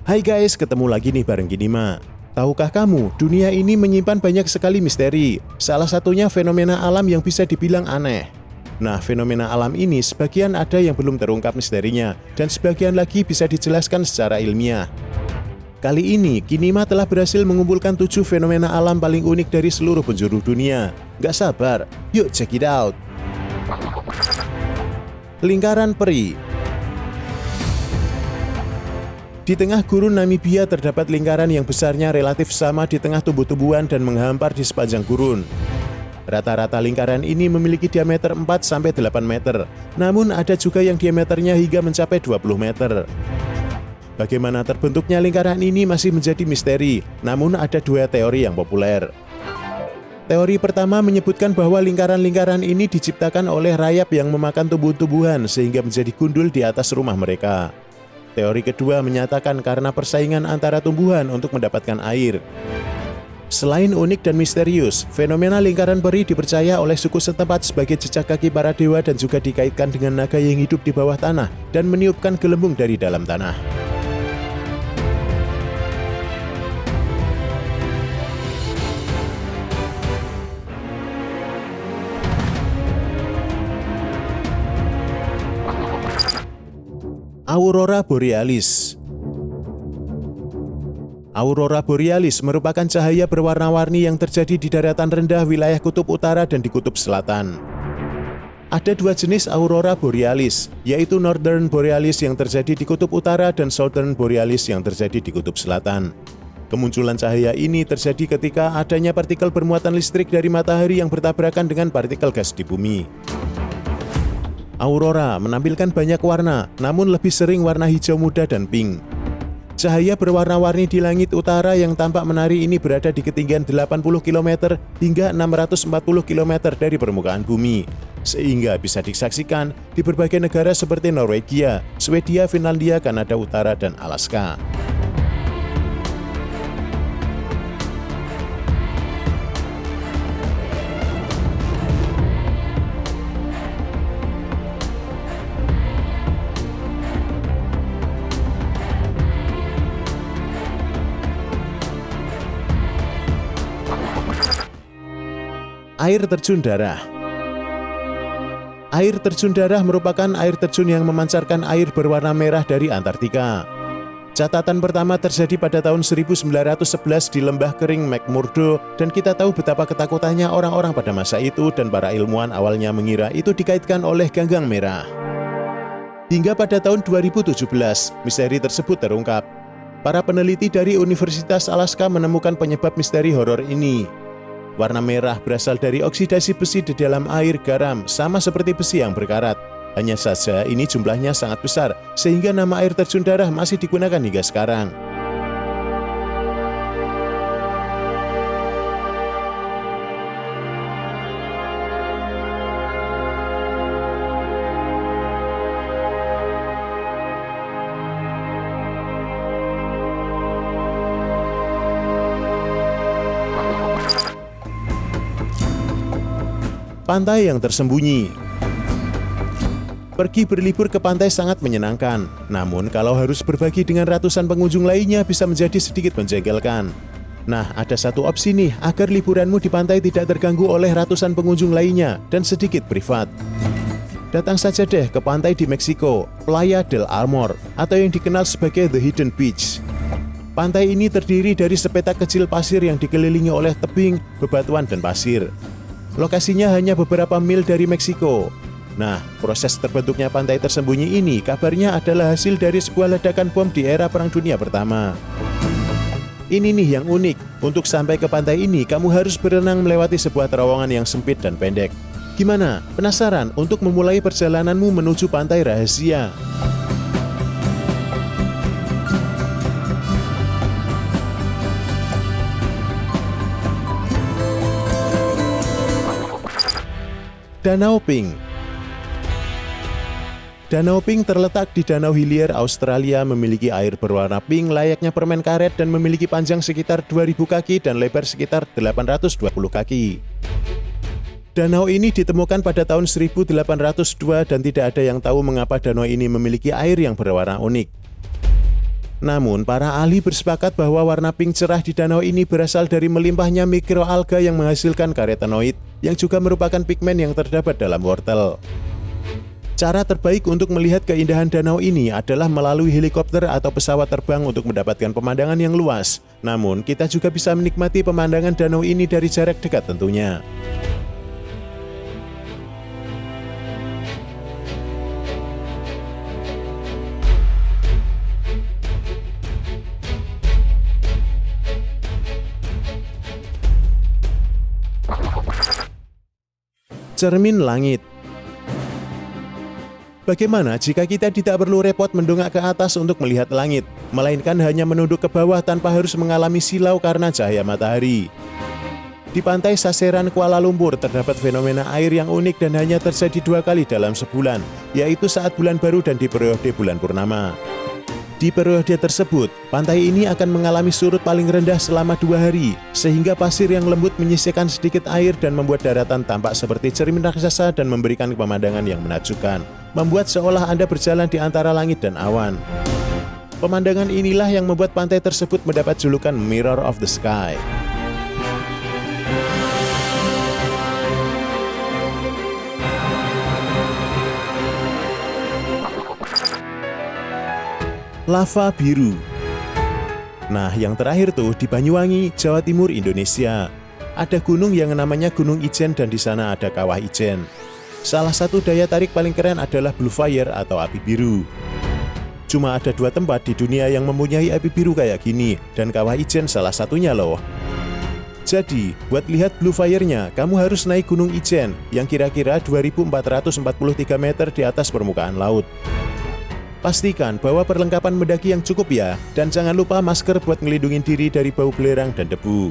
Hai guys, ketemu lagi nih bareng Kinima. Tahukah kamu, dunia ini menyimpan banyak sekali misteri. Salah satunya fenomena alam yang bisa dibilang aneh. Nah, fenomena alam ini sebagian ada yang belum terungkap misterinya, dan sebagian lagi bisa dijelaskan secara ilmiah. Kali ini, Kinima telah berhasil mengumpulkan 7 fenomena alam paling unik dari seluruh penjuru dunia. Gak sabar, yuk check it out! Lingkaran peri. Di tengah gurun Namibia terdapat lingkaran yang besarnya relatif sama di tengah tumbuh-tumbuhan dan menghampar di sepanjang gurun. Rata-rata lingkaran ini memiliki diameter 4-8 meter, namun ada juga yang diameternya hingga mencapai 20 meter. Bagaimana terbentuknya lingkaran ini masih menjadi misteri, namun ada 2 teori yang populer. Teori pertama menyebutkan bahwa lingkaran-lingkaran ini diciptakan oleh rayap yang memakan tumbuh-tumbuhan sehingga menjadi gundul di atas rumah mereka. Teori kedua menyatakan karena persaingan antara tumbuhan untuk mendapatkan air. Selain unik dan misterius, fenomena lingkaran peri dipercaya oleh suku setempat sebagai jejak kaki para dewa dan juga dikaitkan dengan naga yang hidup di bawah tanah dan meniupkan gelembung dari dalam tanah. Aurora Borealis. Aurora Borealis merupakan cahaya berwarna-warni yang terjadi di daratan rendah wilayah kutub utara dan di kutub selatan. Ada 2 jenis Aurora Borealis, yaitu Northern Borealis yang terjadi di kutub utara dan Southern Borealis yang terjadi di kutub selatan. Kemunculan cahaya ini terjadi ketika adanya partikel bermuatan listrik dari matahari yang bertabrakan dengan partikel gas di bumi. Aurora menampilkan banyak warna, namun lebih sering warna hijau muda dan pink. Cahaya berwarna-warni di langit utara yang tampak menari ini berada di ketinggian 80 km hingga 640 km dari permukaan bumi, sehingga bisa disaksikan di berbagai negara seperti Norwegia, Swedia, Finlandia, Kanada Utara, dan Alaska. Air terjun darah. Air terjun darah merupakan air terjun yang memancarkan air berwarna merah dari Antartika. Catatan pertama terjadi pada tahun 1911 di lembah kering McMurdo, dan kita tahu betapa ketakutannya orang-orang pada masa itu dan para ilmuwan awalnya mengira itu dikaitkan oleh ganggang merah. Hingga pada tahun 2017, misteri tersebut terungkap. Para peneliti dari Universitas Alaska menemukan penyebab misteri horor ini. Warna merah berasal dari oksidasi besi di dalam air garam, sama seperti besi yang berkarat. Hanya saja ini jumlahnya sangat besar, sehingga nama air terjun darah masih digunakan hingga sekarang. Pantai yang tersembunyi. Pergi berlibur ke pantai sangat menyenangkan, namun kalau harus berbagi dengan ratusan pengunjung lainnya bisa menjadi sedikit menjengkelkan. Nah, ada satu opsi nih agar liburanmu di pantai tidak terganggu oleh ratusan pengunjung lainnya dan sedikit privat. Datang saja deh ke pantai di Meksiko, Playa del Amor, atau yang dikenal sebagai The Hidden Beach. Pantai ini terdiri dari sepetak kecil pasir yang dikelilingi oleh tebing, bebatuan, dan pasir. Lokasinya hanya beberapa mil dari Meksiko. Nah, proses terbentuknya pantai tersembunyi ini kabarnya adalah hasil dari sebuah ledakan bom di era Perang Dunia Pertama. Ini nih yang unik, untuk sampai ke pantai ini kamu harus berenang melewati sebuah terowongan yang sempit dan pendek. Gimana? Penasaran untuk memulai perjalananmu menuju pantai rahasia? Danau Pink. Danau Pink terletak di Danau Hillier, Australia, memiliki air berwarna pink layaknya permen karet dan memiliki panjang sekitar 2000 kaki dan lebar sekitar 820 kaki. Danau ini ditemukan pada tahun 1802 dan tidak ada yang tahu mengapa danau ini memiliki air yang berwarna unik. Namun, para ahli bersepakat bahwa warna pink cerah di danau ini berasal dari melimpahnya mikroalga yang menghasilkan karotenoid, yang juga merupakan pigmen yang terdapat dalam wortel. Cara terbaik untuk melihat keindahan danau ini adalah melalui helikopter atau pesawat terbang untuk mendapatkan pemandangan yang luas. Namun, kita juga bisa menikmati pemandangan danau ini dari jarak dekat tentunya. Cermin langit. Bagaimana jika kita tidak perlu repot mendongak ke atas untuk melihat langit, melainkan hanya menunduk ke bawah tanpa harus mengalami silau karena cahaya matahari? Di pantai Saseran, Kuala Lumpur terdapat fenomena air yang unik dan hanya terjadi 2 kali dalam sebulan, yaitu saat bulan baru dan di periode bulan purnama. Di periode tersebut, pantai ini akan mengalami surut paling rendah selama 2 hari, sehingga pasir yang lembut menyisihkan sedikit air dan membuat daratan tampak seperti cermin raksasa dan memberikan pemandangan yang menakjubkan, membuat seolah Anda berjalan di antara langit dan awan. Pemandangan inilah yang membuat pantai tersebut mendapat julukan Mirror of the Sky. Lava biru. Nah, yang terakhir tuh di Banyuwangi, Jawa Timur, Indonesia. Ada gunung yang namanya Gunung Ijen dan di sana ada Kawah Ijen. Salah satu daya tarik paling keren adalah Blue Fire atau api biru. Cuma ada 2 tempat di dunia yang mempunyai api biru kayak gini, dan Kawah Ijen salah satunya loh. Jadi, buat lihat Blue Fire-nya, kamu harus naik Gunung Ijen yang kira-kira 2443 meter di atas permukaan laut. Pastikan bawa perlengkapan mendaki yang cukup ya, dan jangan lupa masker buat ngelindungin diri dari bau belerang dan debu.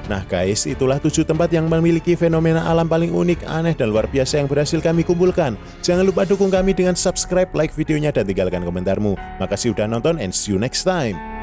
Nah guys, itulah 7 tempat yang memiliki fenomena alam paling unik, aneh, dan luar biasa yang berhasil kami kumpulkan. Jangan lupa dukung kami dengan subscribe, like videonya, dan tinggalkan komentarmu. Makasih udah nonton and see you next time.